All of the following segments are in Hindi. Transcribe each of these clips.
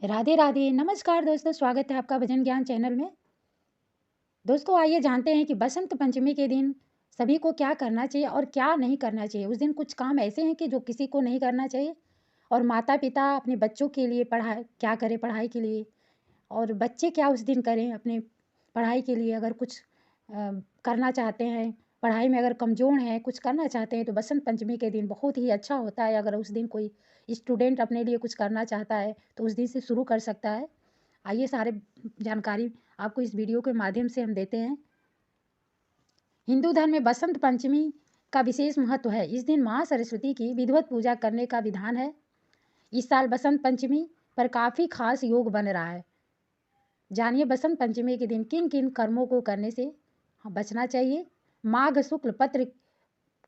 राधे राधे, नमस्कार दोस्तों, स्वागत है आपका भजन ज्ञान चैनल में। दोस्तों आइए जानते हैं कि बसंत पंचमी के दिन सभी को क्या करना चाहिए और क्या नहीं करना चाहिए। उस दिन कुछ काम ऐसे हैं कि जो किसी को नहीं करना चाहिए और माता-पिता अपने बच्चों के लिए पढ़ाई क्या करें पढ़ाई के लिए और बच्चे क्या उस दिन करें अपने पढ़ाई के लिए। अगर कुछ करना चाहते हैं, पढ़ाई में अगर कमज़ोर हैं, कुछ करना चाहते हैं तो बसंत पंचमी के दिन बहुत ही अच्छा होता है। अगर उस दिन कोई स्टूडेंट अपने लिए कुछ करना चाहता है तो उस दिन से शुरू कर सकता है। आइए सारे जानकारी आपको इस वीडियो के माध्यम से हम देते हैं। हिंदू धर्म में बसंत पंचमी का विशेष महत्व है। इस दिन माँ सरस्वती की विधिवत पूजा करने का विधान है। इस साल बसंत पंचमी पर काफ़ी खास योग बन रहा है। जानिए बसंत पंचमी के दिन किन किन कर्मों को करने से बचना चाहिए। माघ शुक्ल पत्र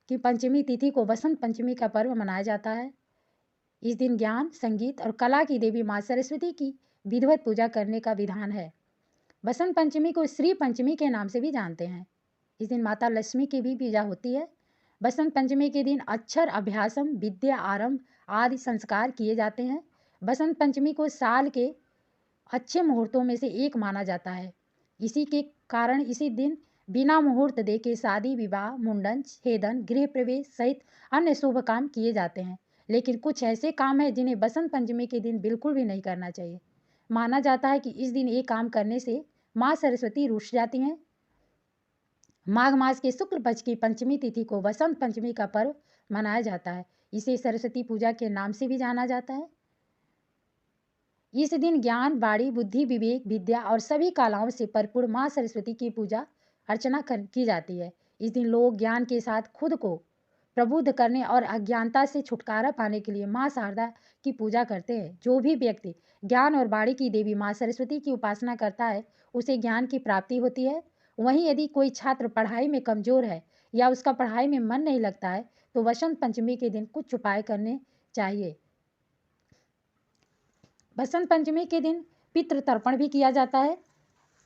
की पंचमी तिथि को बसंत पंचमी का पर्व मनाया जाता है। इस दिन ज्ञान, संगीत और कला की देवी माँ सरस्वती की विधिवत पूजा करने का विधान है। बसंत पंचमी को श्री पंचमी के नाम से भी जानते हैं। इस दिन माता लक्ष्मी की भी पूजा होती है। बसंत पंचमी के दिन अक्षर अभ्यासम, विद्या आरंभ आदि संस्कार किए जाते हैं। बसंत पंचमी को साल के अच्छे मुहूर्तों में से एक माना जाता है। इसी के कारण इसी दिन बिना मुहूर्त देखे शादी, विवाह, मुंडन, छेदन, गृह प्रवेश सहित अन्य शुभ काम किए जाते हैं। लेकिन कुछ ऐसे काम हैं जिन्हें बसंत पंचमी के दिन बिल्कुल भी नहीं करना चाहिए। माना जाता है कि इस दिन ये काम करने से माँ सरस्वती रुठ जाती हैं। माघ मास के शुक्ल पक्ष की पंचमी तिथि को बसंत पंचमी का पर्व मनाया जाता है। इसे सरस्वती पूजा के नाम से भी जाना जाता है। इस दिन ज्ञान, वाणी, बुद्धि, विवेक, विद्या और सभी कलाओं से भरपूर माँ सरस्वती की पूजा अर्चना की जाती है। इस दिन लोग ज्ञान के साथ खुद को प्रबुद्ध करने और अज्ञानता से छुटकारा पाने के लिए माँ शारदा की पूजा करते हैं। जो भी व्यक्ति ज्ञान और वाणी की देवी माँ सरस्वती की उपासना करता है उसे ज्ञान की प्राप्ति होती है। वहीं यदि कोई छात्र पढ़ाई में कमजोर है या उसका पढ़ाई में मन नहीं लगता है तो वसंत पंचमी के दिन कुछ उपाय करने चाहिए। बसंत पंचमी के दिन पितृ तर्पण भी किया जाता है।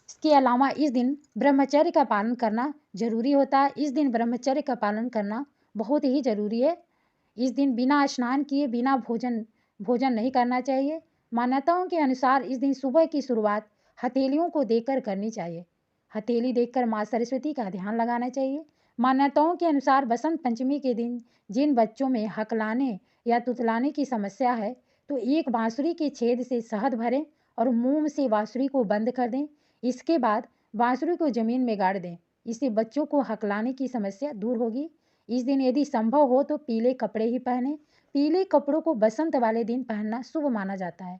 इसके अलावा इस दिन ब्रह्मचर्य का पालन करना जरूरी होता है। इस दिन ब्रह्मचर्य का पालन करना बहुत ही जरूरी है। इस दिन बिना स्नान किए बिना भोजन नहीं करना चाहिए। मान्यताओं के अनुसार इस दिन सुबह की शुरुआत हथेलियों को देकर करनी चाहिए। हथेली देखकर माँ सरस्वती का ध्यान लगाना चाहिए। मान्यताओं के अनुसार बसंत पंचमी के दिन जिन बच्चों में हकलाने या तुतलाने की समस्या है तो एक बांसुरी के छेद से शहद भरें और मुंह से बांसुरी को बंद कर दें। इसके बाद बांसुरी को जमीन में गाड़ दें। इससे बच्चों को हकलाने की समस्या दूर होगी। इस दिन यदि संभव हो तो पीले कपड़े ही पहने। पीले कपड़ों को बसंत वाले दिन पहनना शुभ माना जाता है।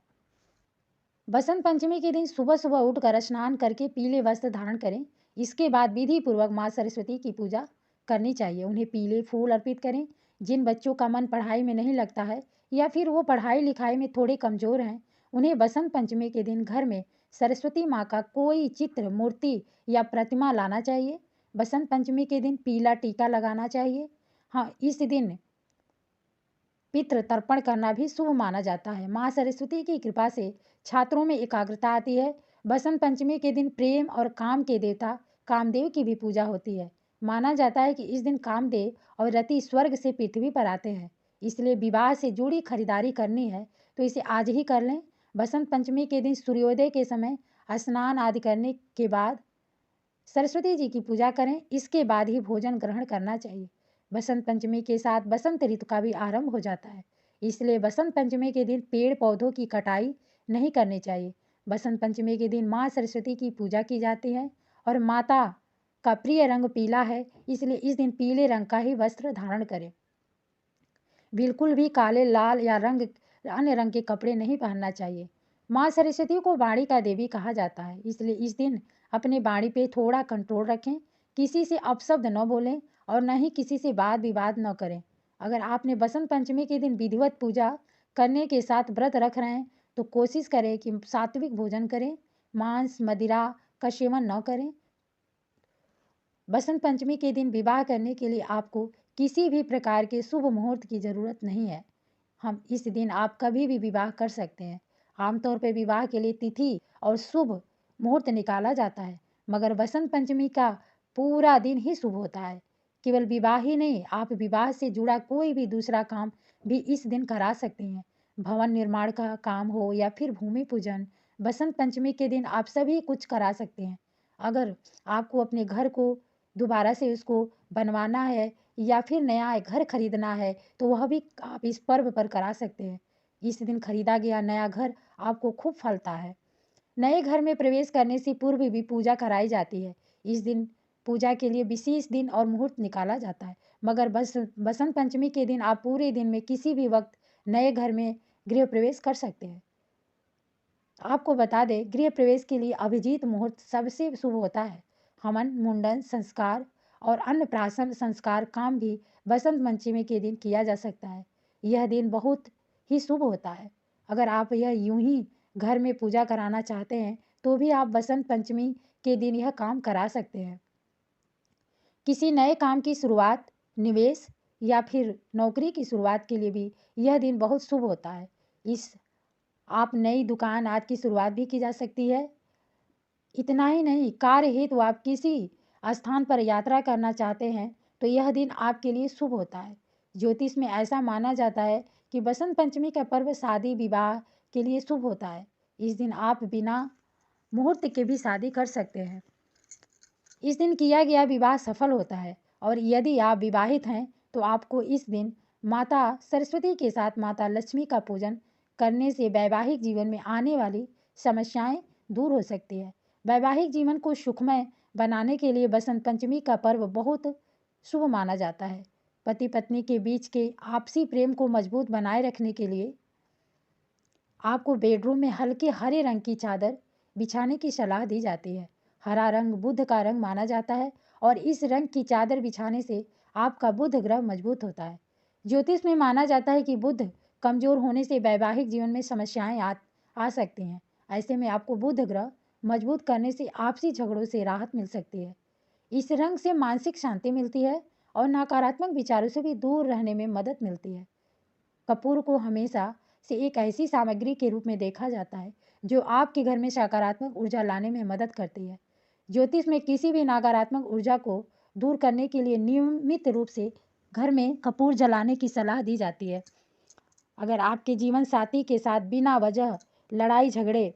बसंत पंचमी के दिन सुबह सुबह उठकर स्नान करके पीले वस्त्र धारण करें। इसके बाद विधि पूर्वक माँ सरस्वती की पूजा करनी चाहिए। उन्हें पीले फूल अर्पित करें। जिन बच्चों का मन पढ़ाई में नहीं लगता है या फिर वो पढ़ाई लिखाई में थोड़े कमज़ोर हैं उन्हें बसंत पंचमी के दिन घर में सरस्वती माँ का कोई चित्र, मूर्ति या प्रतिमा लाना चाहिए। बसंत पंचमी के दिन पीला टीका लगाना चाहिए। हाँ, इस दिन पितृ तर्पण करना भी शुभ माना जाता है। माँ सरस्वती की कृपा से छात्रों में एकाग्रता आती है। बसंत पंचमी के दिन प्रेम और काम के देवता कामदेव की भी पूजा होती है। माना जाता है कि इस दिन कामदेव और रति स्वर्ग से पृथ्वी पर आते हैं। इसलिए विवाह से जुड़ी खरीदारी करनी है तो इसे आज ही कर लें। बसंत पंचमी के दिन सूर्योदय के समय स्नान आदि करने के बाद सरस्वती जी की पूजा करें। इसके बाद ही भोजन ग्रहण करना चाहिए। बसंत पंचमी के साथ बसंत ऋतु का भी आरंभ हो जाता है। इसलिए बसंत पंचमी के दिन पेड़ पौधों की कटाई नहीं करनी चाहिए। बसंत पंचमी के दिन माँ सरस्वती की पूजा की जाती है और माता का प्रिय रंग पीला है, इसलिए इस दिन पीले रंग का ही वस्त्र धारण करें। बिल्कुल भी काले, लाल या अन्य रंग के कपड़े नहीं पहनना चाहिए। माँ सरस्वती को वाणी का देवी कहा जाता है, इसलिए इस दिन अपने वाणी पे थोड़ा कंट्रोल रखें। किसी से अपशब्द न बोलें और न ही किसी से वाद विवाद न करें। अगर आपने बसंत पंचमी के दिन विधिवत पूजा करने के साथ व्रत रख रहे हैं तो कोशिश करें कि सात्विक भोजन करें, मांस मदिरा का सेवन न करें। बसंत पंचमी के दिन विवाह करने के लिए आपको किसी भी प्रकार के शुभ मुहूर्त की ज़रूरत नहीं है। हम इस दिन आप कभी भी विवाह कर सकते हैं। आमतौर पर विवाह के लिए तिथि और शुभ मुहूर्त निकाला जाता है, मगर बसंत पंचमी का पूरा दिन ही शुभ होता है। केवल विवाह ही नहीं, आप विवाह से जुड़ा कोई भी दूसरा काम भी इस दिन करा सकते हैं। भवन निर्माण का काम हो या फिर भूमि पूजन, बसंत पंचमी के दिन आप सभी कुछ करा सकते हैं। अगर आपको अपने घर को दोबारा से उसको बनवाना है या फिर नया घर खरीदना है, तो वह भी आप इस पर्व पर करा सकते हैं। इस दिन खरीदा गया नया घर आपको खूब फलता है। नए घर में प्रवेश करने से पूर्व भी पूजा कराई जाती है। इस दिन पूजा के लिए विशेष दिन और मुहूर्त निकाला जाता है। मगर बसंत पंचमी के दिन आप पूरे दिन में किसी भी वक्त नए घर में गृह प्रवेश कर सकते हैं। आपको बता दें, गृह प्रवेश के लिए अभिजीत मुहूर्त सबसे शुभ होता है। हवन, मुंडन संस्कार और अन्नप्राशन संस्कार काम भी बसंत पंचमी के दिन किया जा सकता है। यह दिन बहुत ही शुभ होता है। अगर आप यह यूं ही घर में पूजा कराना चाहते हैं, तो भी आप बसंत पंचमी के दिन यह काम करा सकते हैं। किसी नए काम की शुरुआत, निवेश या फिर नौकरी की शुरुआत के लिए भी यह दिन बहुत शुभ होता है। इस आप नई दुकान आदि की शुरुआत भी की जा सकती है। इतना ही नहीं, कार्य हेतु आप किसी स्थान पर यात्रा करना चाहते हैं, तो यह दिन आपके लिए शुभ होता है। ज्योतिष में ऐसा माना जाता है कि बसंत पंचमी का पर्व शादी विवाह के लिए शुभ होता है। इस दिन आप बिना मुहूर्त के भी शादी कर सकते हैं। इस दिन किया गया विवाह सफल होता है और यदि आप विवाहित हैं, तो आपको इस दिन माता सरस्वती के साथ माता लक्ष्मी का पूजन करने से वैवाहिक जीवन में आने वाली समस्याएं दूर हो सकती है। वैवाहिक जीवन को सुखमय बनाने के लिए बसंत पंचमी का पर्व बहुत शुभ माना जाता है। पति पत्नी के बीच के आपसी प्रेम को मजबूत बनाए रखने के लिए आपको बेडरूम में हल्के हरे रंग की चादर बिछाने की सलाह दी जाती है। हरा रंग बुध का रंग माना जाता है और इस रंग की चादर बिछाने से आपका बुध ग्रह मजबूत होता है। ज्योतिष में माना जाता है कि बुध कमजोर होने से वैवाहिक जीवन में समस्याएं आ सकती हैं। ऐसे में आपको बुध ग्रह मजबूत करने से आपसी झगड़ों से राहत मिल सकती है। इस रंग से मानसिक शांति मिलती है और नकारात्मक विचारों से भी दूर रहने में मदद मिलती है। कपूर को हमेशा से एक ऐसी सामग्री के रूप में देखा जाता है जो आपके घर में सकारात्मक ऊर्जा लाने में मदद करती है। ज्योतिष में किसी भी नकारात्मक ऊर्जा को दूर करने के लिए नियमित रूप से घर में कपूर जलाने की सलाह दी जाती है। अगर आपके जीवन साथी के साथ बिना वजह लड़ाई झगड़े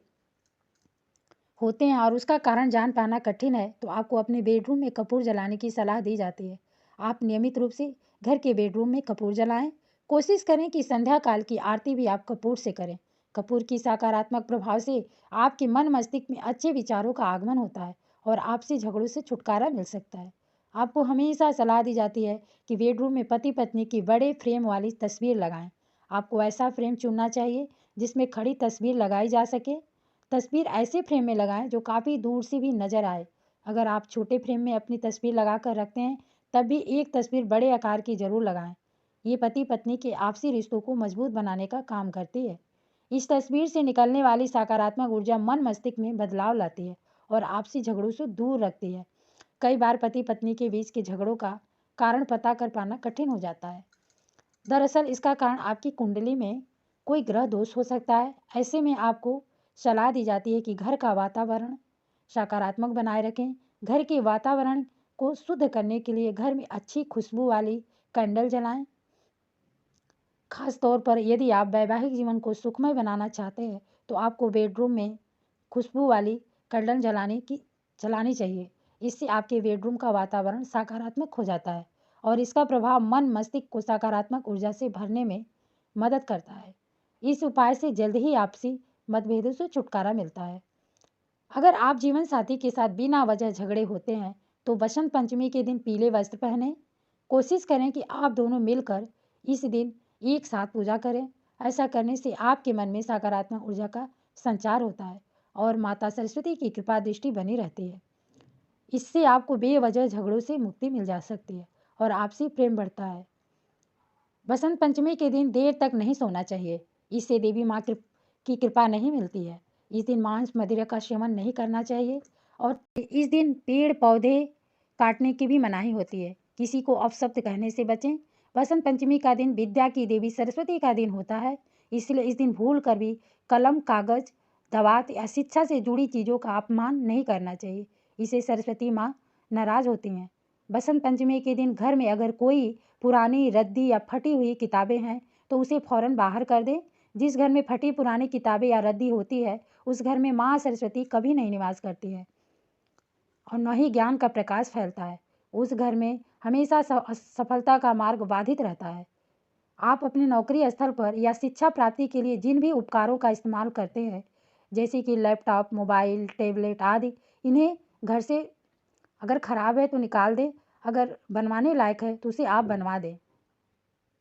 होते हैं और उसका कारण जान पाना कठिन है, तो आपको अपने बेडरूम में कपूर जलाने की सलाह दी जाती है। आप नियमित रूप से घर के बेडरूम में कपूर जलाएं। कोशिश करें कि संध्या काल की आरती भी आप कपूर से करें। कपूर की सकारात्मक प्रभाव से आपके मन मस्तिष्क में अच्छे विचारों का आगमन होता है और आपसी झगड़ों से छुटकारा मिल सकता है। आपको हमेशा सलाह दी जाती है कि बेडरूम में पति पत्नी की बड़े फ्रेम वाली तस्वीर लगाएं। आपको ऐसा फ्रेम चुनना चाहिए जिसमें खड़ी तस्वीर लगाई जा सके। तस्वीर ऐसे फ्रेम में लगाएं जो काफ़ी दूर से भी नज़र आए। अगर आप छोटे फ्रेम में अपनी तस्वीर लगा कर रखते हैं, तब भी एक तस्वीर बड़े आकार की ज़रूर लगाएं। ये पति पत्नी के आपसी रिश्तों को मजबूत बनाने का काम करती है। इस तस्वीर से निकलने वाली सकारात्मक ऊर्जा मन मस्तिष्क में बदलाव लाती है और आपसी झगड़ों से दूर रखती है। कई बार पति पत्नी के बीच के झगड़ों का कारण पता कर पाना कठिन हो जाता है। दरअसल इसका कारण आपकी कुंडली में कोई ग्रह दोष हो सकता है। ऐसे में आपको सलाह दी जाती है कि घर का वातावरण सकारात्मक बनाए रखें। घर के वातावरण को शुद्ध करने के लिए घर में अच्छी खुशबू वाली कैंडल जलाएं। खास तौर पर यदि आप वैवाहिक जीवन को सुखमय बनाना चाहते हैं, तो आपको बेडरूम में खुशबू वाली कैंडल जलानी चाहिए। इससे आपके बेडरूम का वातावरण सकारात्मक हो जाता है और इसका प्रभाव मन मस्तिष्क को सकारात्मक ऊर्जा से भरने में मदद करता है। इस उपाय से जल्द ही आपसी मतभेदों से छुटकारा मिलता है। अगर आप जीवन साथी के साथ बिना वजह झगड़े होते हैं, तो बसंत पंचमी के दिन पीले वस्त्र पहनें। कोशिश करें कि आप दोनों मिलकर इस दिन एक साथ पूजा करें। ऐसा करने से आपके मन में सकारात्मक ऊर्जा का संचार होता है और माता सरस्वती की कृपा दृष्टि बनी रहती है। इससे आपको बेवजह झगड़ों से मुक्ति मिल जा सकती है और आपसी प्रेम बढ़ता है। बसंत पंचमी के दिन देर तक नहीं सोना चाहिए। इससे देवी माँ की कृपा नहीं मिलती है। इस दिन मांस मदिरा का सेवन नहीं करना चाहिए और इस दिन पेड़ पौधे काटने की भी मनाही होती है। किसी को अपशब्द कहने से बचें। बसंत पंचमी का दिन विद्या की देवी सरस्वती का दिन होता है, इसलिए इस दिन भूल कर भी कलम, कागज, दवात या शिक्षा से जुड़ी चीज़ों का अपमान नहीं करना चाहिए। इसे सरस्वती माँ नाराज होती हैं। बसंत पंचमी के दिन घर में अगर कोई पुरानी रद्दी या फटी हुई किताबें हैं, तो उसे फौरन बाहर कर दें। जिस घर में फटी पुरानी किताबें या रद्दी होती है, उस घर में माँ सरस्वती कभी नहीं निवास करती है और न ही ज्ञान का प्रकाश फैलता है। उस घर में हमेशा सफलता का मार्ग बाधित रहता है। आप अपने नौकरी स्थल पर या शिक्षा प्राप्ति के लिए जिन भी उपकरणों का इस्तेमाल करते हैं, जैसे कि लैपटॉप, मोबाइल, टैबलेट आदि, इन्हें घर से अगर खराब है तो निकाल दें, अगर बनवाने लायक है तो उसे आप बनवा दें।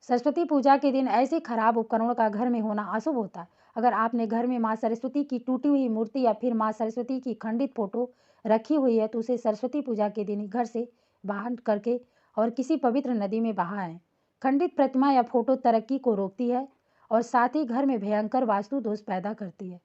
सरस्वती पूजा के दिन ऐसे खराब उपकरणों का घर में होना अशुभ होता है। अगर आपने घर में माँ सरस्वती की टूटी हुई मूर्ति या फिर माँ सरस्वती की खंडित फोटो रखी हुई है, तो उसे सरस्वती पूजा के दिन घर से बाहर करके और किसी पवित्र नदी में बहाएं। खंडित प्रतिमा या फोटो तरक्की को रोकती है और साथ ही घर में भयंकर वास्तु दोष पैदा करती है।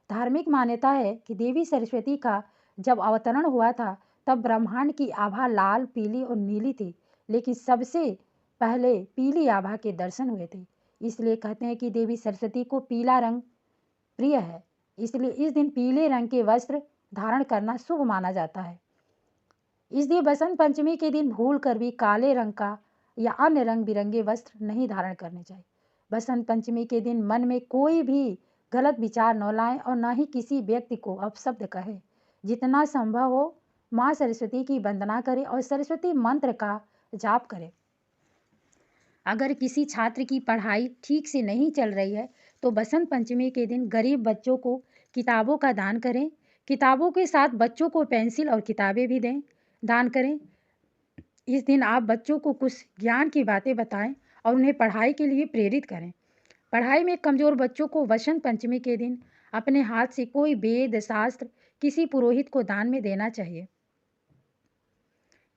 धार्मिक मान्यता है कि देवी सरस्वती का जब अवतरण हुआ था, तब ब्रह्मांड की आभा लाल, पीली और नीली थी, लेकिन सबसे पहले पीली आभा के दर्शन हुए थे। इसलिए कहते हैं कि देवी सरस्वती को पीला रंग प्रिय है, इसलिए इस दिन पीले रंग के वस्त्र धारण करना शुभ माना जाता है। इसलिए बसंत पंचमी के दिन भूल कर भी काले रंग का या अन्य रंग बिरंगे वस्त्र नहीं धारण करने चाहिए। बसंत पंचमी के दिन मन में कोई भी गलत विचार न लाएं और न ही किसी व्यक्ति को अपशब्द कहें। जितना संभव हो माँ सरस्वती की वंदना करें और सरस्वती मंत्र का जाप करें। अगर किसी छात्र की पढ़ाई ठीक से नहीं चल रही है, तो बसंत पंचमी के दिन गरीब बच्चों को किताबों का दान करें। किताबों के साथ बच्चों को पेंसिल और किताबें भी दें, दान करें। इस दिन आप बच्चों को कुछ ज्ञान की बातें बताएं और उन्हें पढ़ाई के लिए प्रेरित करें। पढ़ाई में कमज़ोर बच्चों को बसंत पंचमी के दिन अपने हाथ से कोई वेद शास्त्र किसी पुरोहित को दान में देना चाहिए।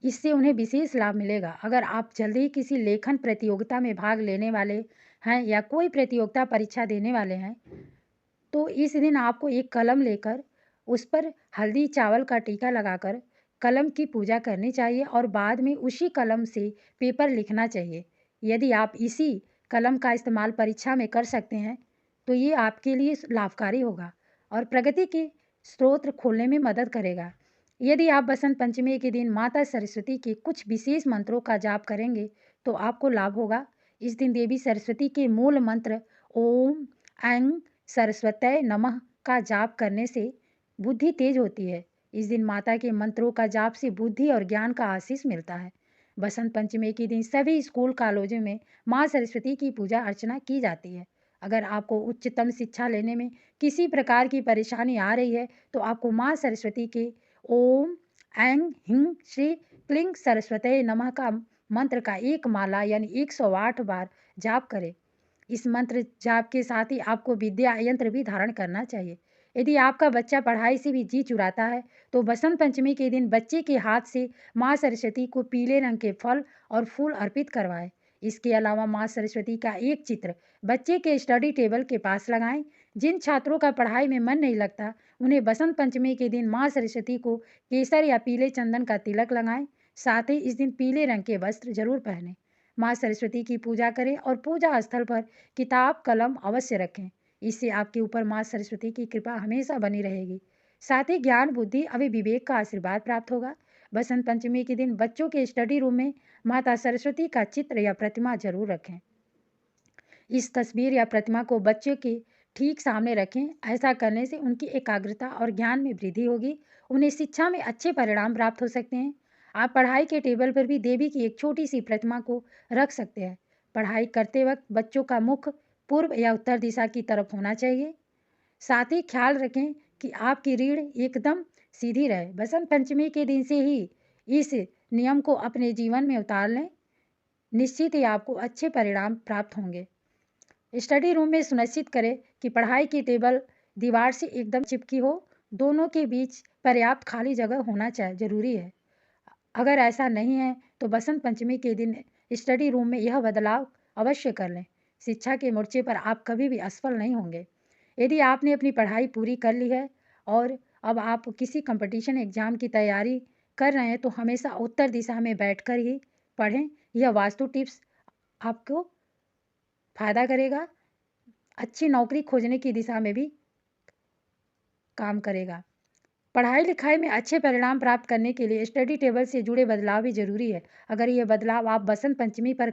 इससे उन्हें विशेष लाभ मिलेगा। अगर आप जल्दी ही किसी लेखन प्रतियोगिता में भाग लेने वाले हैं या कोई प्रतियोगिता परीक्षा देने वाले हैं, तो इस दिन आपको एक कलम लेकर उस पर हल्दी चावल का टीका लगाकर कलम की पूजा करनी चाहिए और बाद में उसी कलम से पेपर लिखना चाहिए। यदि आप इसी कलम का इस्तेमाल परीक्षा में कर सकते हैं, तो ये आपके लिए लाभकारी होगा और प्रगति के स्रोत खोलने में मदद करेगा। यदि आप बसंत पंचमी के दिन माता सरस्वती के कुछ विशेष मंत्रों का जाप करेंगे, तो आपको लाभ होगा। इस दिन देवी सरस्वती के मूल मंत्र ओम ऐं सरस्वतये नमः का जाप करने से बुद्धि तेज होती है। इस दिन माता के मंत्रों का जाप से बुद्धि और ज्ञान का आशीष मिलता है। बसंत पंचमी के दिन सभी स्कूल कॉलेजों में माँ सरस्वती की पूजा अर्चना की जाती है। अगर आपको उच्चतम शिक्षा लेने में किसी प्रकार की परेशानी आ रही है, तो आपको माँ सरस्वती के ओम ऐं ह्रीं श्री क्लीं सरस्वतये नमः का मंत्र का एक माला यानी 108 बार जाप करें। इस मंत्र जाप के साथ ही आपको विद्या यंत्र भी धारण करना चाहिए। यदि आपका बच्चा पढ़ाई से भी जी चुराता है, तो बसंत पंचमी के दिन बच्चे के हाथ से माँ सरस्वती को पीले रंग के फल और फूल अर्पित करवाएं। इसके अलावा माँ सरस्वती का एक चित्र बच्चे के स्टडी टेबल के पास लगाएं। जिन छात्रों का पढ़ाई में मन नहीं लगता, उन्हें बसंत पंचमी के दिन माँ सरस्वती को केसर या पीले चंदन का तिलक लगाएं। साथ ही इस दिन पीले रंग के वस्त्र जरूर पहनें। माँ सरस्वती की पूजा करें और पूजा स्थल पर किताब कलम अवश्य रखें। इससे आपके ऊपर माँ सरस्वती की कृपा हमेशा बनी रहेगी। साथ ही ज्ञान, बुद्धि और विवेक का आशीर्वाद प्राप्त होगा। बसंत पंचमी के दिन बच्चों के स्टडी रूम में माता सरस्वती का चित्र या प्रतिमा जरूर रखें। इस तस्वीर या प्रतिमा को बच्चों के ठीक सामने रखें। ऐसा करने से उनकी एकाग्रता और ज्ञान में वृद्धि होगी। उन्हें शिक्षा में अच्छे परिणाम प्राप्त हो सकते हैं। आप पढ़ाई के टेबल पर भी देवी की एक छोटी सी प्रतिमा को रख सकते हैं। पढ़ाई करते वक्त बच्चों का मुख पूर्व या उत्तर दिशा की तरफ होना चाहिए। साथ ही ख्याल रखें कि आपकी रीढ़ एकदम सीधी रहे। बसंत पंचमी के दिन से ही इस नियम को अपने जीवन में उतार लें। निश्चित ही आपको अच्छे परिणाम प्राप्त होंगे। स्टडी रूम में सुनिश्चित करें कि पढ़ाई की टेबल दीवार से एकदम चिपकी हो। दोनों के बीच पर्याप्त खाली जगह होना जरूरी है। अगर ऐसा नहीं है, तो बसंत पंचमी के दिन स्टडी रूम में यह बदलाव अवश्य कर लें। शिक्षा के मोर्चे पर आप कभी भी असफल नहीं होंगे। यदि आपने अपनी पढ़ाई पूरी कर ली है और अब आप किसी कंपटीशन एग्जाम की तैयारी कर रहे हैं, तो हमेशा उत्तर दिशा में बैठकर ही पढ़ें। यह वास्तु टिप्स आपको फायदा करेगा। अच्छी नौकरी खोजने की दिशा में भी काम करेगा। पढ़ाई लिखाई में अच्छे परिणाम प्राप्त करने के लिए स्टडी टेबल से जुड़े बदलाव भी जरूरी है। अगर ये बदलाव आप बसंत पंचमी पर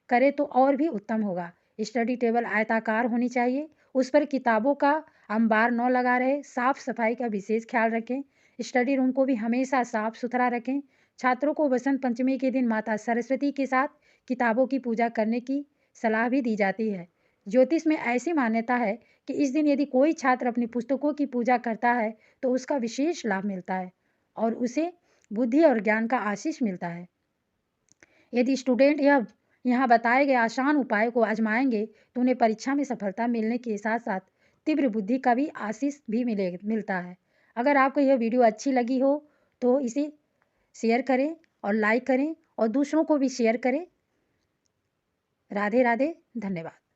करें तो और भी उत्तम होगा। स्टडी टेबल आयताकार होनी चाहिए, उस पर किताबों का अंबार न लगा रहे, साफ सफाई का विशेष ख्याल रखें। स्टडी रूम को भी हमेशा साफ सुथरा रखें। छात्रों को बसंत पंचमी के दिन माता सरस्वती के साथ किताबों की पूजा करने की सलाह भी दी जाती है। ज्योतिष में ऐसी मान्यता है कि इस दिन यदि कोई छात्र अपनी पुस्तकों की पूजा करता है तो उसका विशेष लाभ मिलता है और उसे बुद्धि और ज्ञान का आशीष मिलता है। यदि स्टूडेंट यह यहाँ बताए गए आसान उपाय को आजमाएंगे तो उन्हें परीक्षा में सफलता मिलने के साथ साथ तीव्र बुद्धि का भी आशीष भी मिलता है। अगर आपको यह वीडियो अच्छी लगी हो तो इसे शेयर करें और लाइक करें और दूसरों को भी शेयर करें। राधे राधे, धन्यवाद।